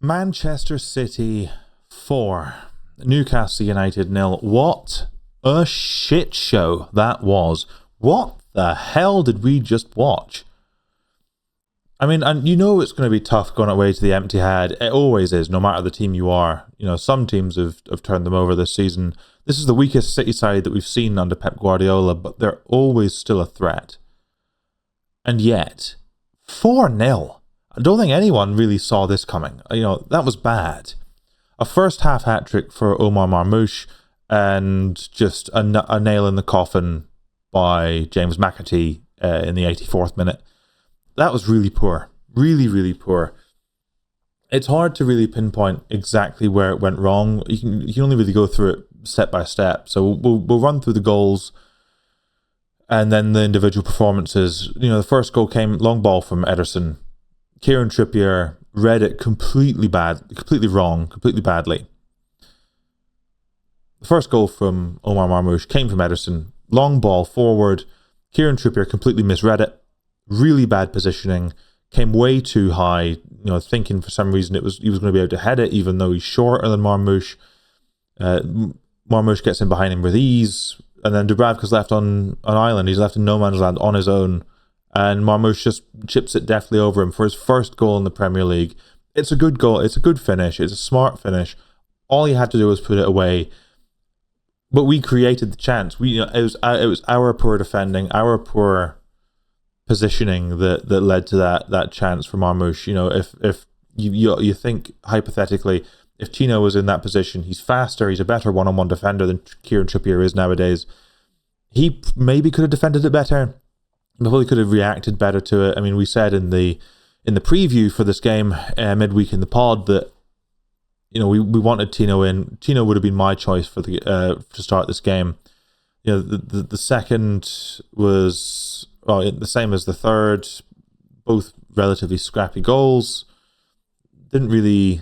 Manchester City 4, Newcastle United 0. What a shit show that was. What the hell did we just watch? I mean, and you know it's going to be tough going away to the empty head. It always is, no matter the team you are. You know, some teams have turned them over this season. This is the weakest City side that we've seen under Pep Guardiola, but they're always still a threat. And yet, 4-0. I don't think anyone really saw this coming. You know, that was bad. A first half hat-trick for Omar Marmoush and just a nail in the coffin by James McAtee in the 84th minute. That was really poor. Really, really poor. It's hard to really pinpoint exactly where it went wrong. You can only really go through it step by step. So we'll run through the goals and then the individual performances. You know, the first goal came long ball from Ederson. Kieran Trippier read it completely wrong, completely badly. The first goal from Omar Marmoush came from Ederson. Long ball forward. Kieran Trippier completely misread it. Really bad positioning. Came way too high. You know, thinking for some reason he was going to be able to head it, even though he's shorter than Marmoush. Marmoush gets in behind him with ease, and then Dubravka's left on an island. He's left in no man's land on his own, and Marmoush just chips it deftly over him for his first goal in the Premier League. It's a good goal. It's a good finish. It's a smart finish. All he had to do was put it away. But we created the chance. It was our poor defending, our poor positioning that led to that chance for Marmoush. You know, if you think hypothetically, if Tino was in that position, he's faster, he's a better one-on-one defender than Kieran Trippier is nowadays. He maybe could have defended it better. Probably could have reacted better to it. I mean, we said in the preview for this game midweek in the pod that, you know, we wanted Tino in. Tino would have been my choice for the to start this game. You know, the second was the same as the third. Both relatively scrappy goals. Didn't really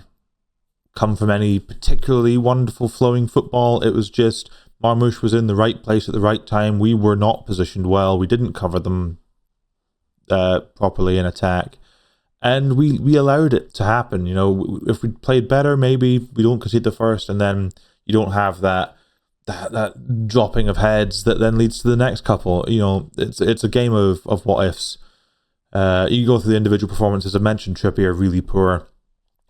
come from any particularly wonderful flowing football. It was just Marmoush was in the right place at the right time. We were not positioned well. We didn't cover them properly in attack. And we allowed it to happen. You know, if we played better, maybe we don't concede the first, and then you don't have that dropping of heads that then leads to the next couple. You know, it's a game of what ifs. You go through the individual performances. I mentioned Trippier, really poor.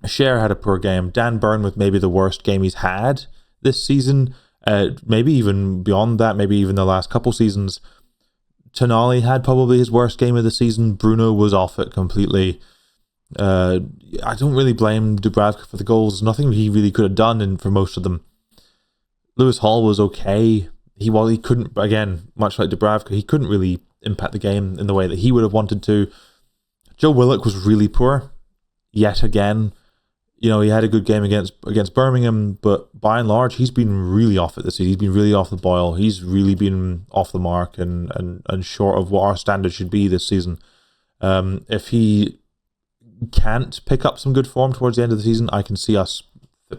Cher had a poor game. Dan Burn with maybe the worst game he's had this season. Maybe even beyond that, maybe even the last couple seasons. Tonali had probably his worst game of the season. Bruno was off it completely. I don't really blame Dubravka for the goals. Nothing he really could have done for most of them. Lewis Hall was okay. He couldn't, again, much like Dubravka, he couldn't really impact the game in the way that he would have wanted to. Joe Willock was really poor, yet again. You know, he had a good game against Birmingham, but by and large, he's been really off it this season. He's been really off the boil. He's really been off the mark and short of what our standard should be this season. If he can't pick up some good form towards the end of the season, I can see us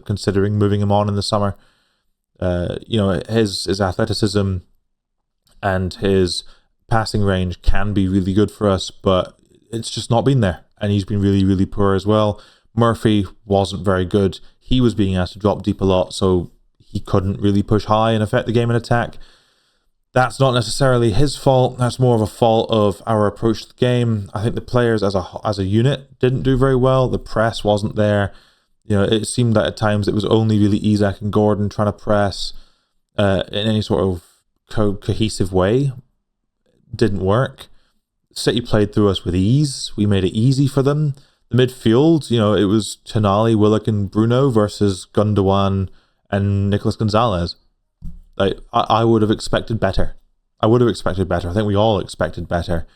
considering moving him on in the summer. You know, his athleticism and his passing range can be really good for us, but it's just not been there. And he's been really, really poor as well. Murphy wasn't very good. He was being asked to drop deep a lot, so he couldn't really push high and affect the game in attack. That's not necessarily his fault. That's more of a fault of our approach to the game. I think the players as a unit didn't do very well. The press wasn't there. You know, it seemed that at times it was only really Isak and Gordon trying to press in any sort of cohesive way. Didn't work. City played through us with ease. We made it easy for them. The midfield, you know, it was Tonali, Willock and Bruno versus Gundogan and Nicolas Gonzalez. Like, I would have expected better. I think we all expected better.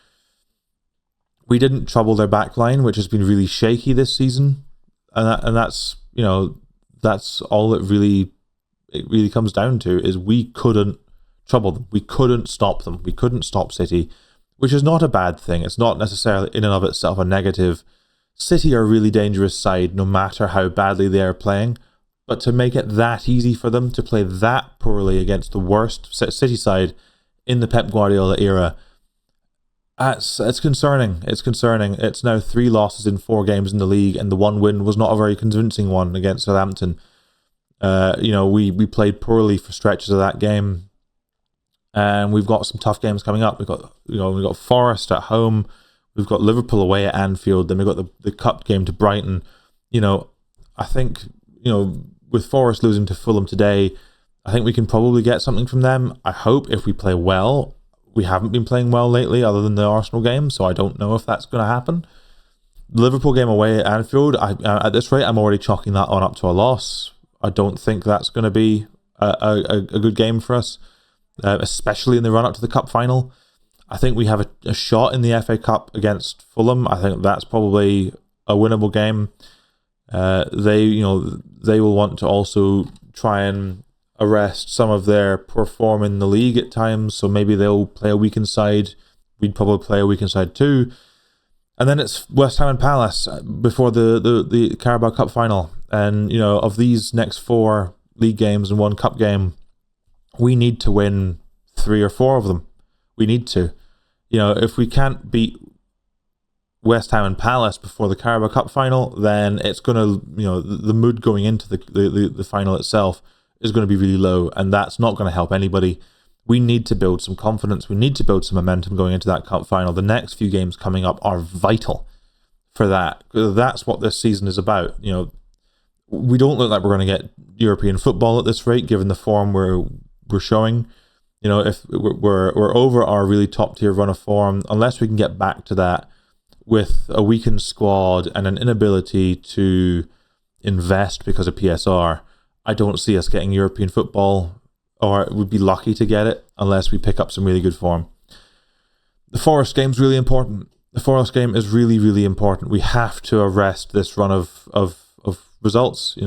We didn't trouble their back line, which has been really shaky this season. And that's, you know, that's all it really comes down to, is we couldn't trouble them. We couldn't stop them. We couldn't stop City, which is not a bad thing. It's not necessarily in and of itself a negative. City are a really dangerous side no matter how badly they are playing, but to make it that easy for them to play that poorly against the worst City side in the Pep Guardiola era, It's concerning. It's concerning. It's now 3 losses in 4 games in the league, and the one win was not a very convincing one against Southampton. We played poorly for stretches of that game, and we've got some tough games coming up. We've got Forest at home, we've got Liverpool away at Anfield, then we've got the cup game to Brighton. I think with Forest losing to Fulham today, I think we can probably get something from them. I hope if we play well. We haven't been playing well lately, other than the Arsenal game, so I don't know if that's going to happen. The Liverpool game away at Anfield, at this rate, I'm already chalking that one up to a loss. I don't think that's going to be a good game for us, especially in the run-up to the cup final. I think we have a shot in the FA Cup against Fulham. I think that's probably a winnable game. They will want to also try and arrest some of their poor form in the league at times, so maybe they'll play a weakened side. We'd probably play a weakened side too. And then it's West Ham and Palace before the Carabao Cup final. And of these next 4 league games and 1 cup game, we need to win 3 or 4 of them. We need to. If we can't beat West Ham and Palace before the Carabao Cup final, then it's gonna the mood going into the final itself is going to be really low, and that's not going to help anybody. We need to build some confidence. We need to build some momentum going into that cup final. The next few games coming up are vital for that. That's what this season is about. We don't look like we're going to get European football at this rate, given the form we're showing. If we're over our really top tier run of form, unless we can get back to that with a weakened squad and an inability to invest because of PSR, I don't see us getting European football, or we'd be lucky to get it unless we pick up some really good form. The Forest game's really important. The Forest game is really, really important. We have to arrest this run of results.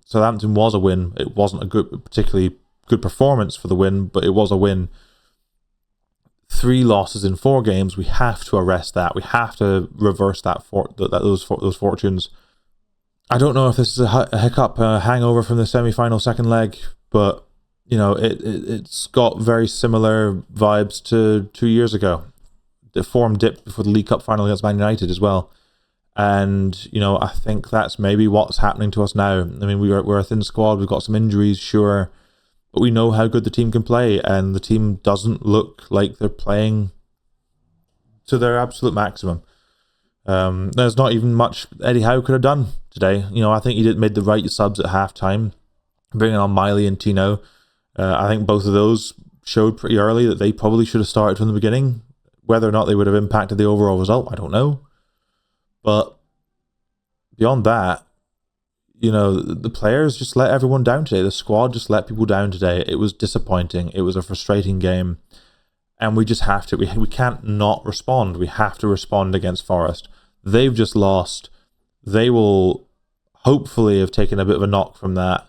Southampton was a win. It wasn't a particularly good performance for the win, but it was a win. 3 losses in 4 games. We have to arrest that. We have to reverse those fortunes. I don't know if this is a hiccup, a hangover from the semi-final second leg, but it's got very similar vibes to 2 years ago. The form dipped before the League Cup final against Man United as well, and I think that's maybe what's happening to us now. I mean, we're a thin squad. We've got some injuries, sure, but we know how good the team can play, and the team doesn't look like they're playing to their absolute maximum. There's not even much Eddie Howe could have done today. I think he made the right subs at halftime, bringing on Miley and Tino. I think both of those showed pretty early that they probably should have started from the beginning. Whether or not they would have impacted the overall result, I don't know. But beyond that, the players just let everyone down today. The squad just let people down today. It was disappointing. It was a frustrating game. And we just have to. We can't not respond. We have to respond against Forest. They've just lost. They will hopefully have taken a bit of a knock from that.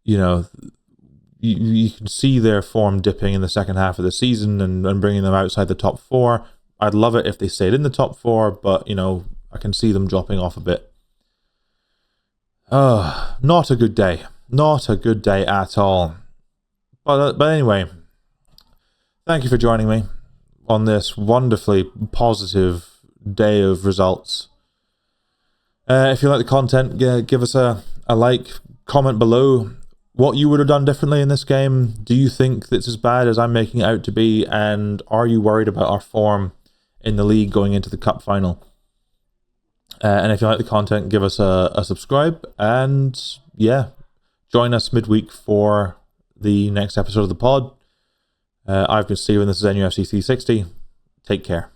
You can see their form dipping in the second half of the season and bringing them outside the top 4. I'd love it if they stayed in the top 4, but, I can see them dropping off a bit. Not a good day. Not a good day at all. But anyway, thank you for joining me on this wonderfully positive day of results. If you like the content, give us a like, comment below what you would have done differently in this game. Do you think it's as bad as I'm making it out to be? And are you worried about our form in the league going into the cup final? And if you like the content, give us a subscribe. And yeah, join us midweek for the next episode of the pod. I've been Steven. This is NUFC 360. Take care.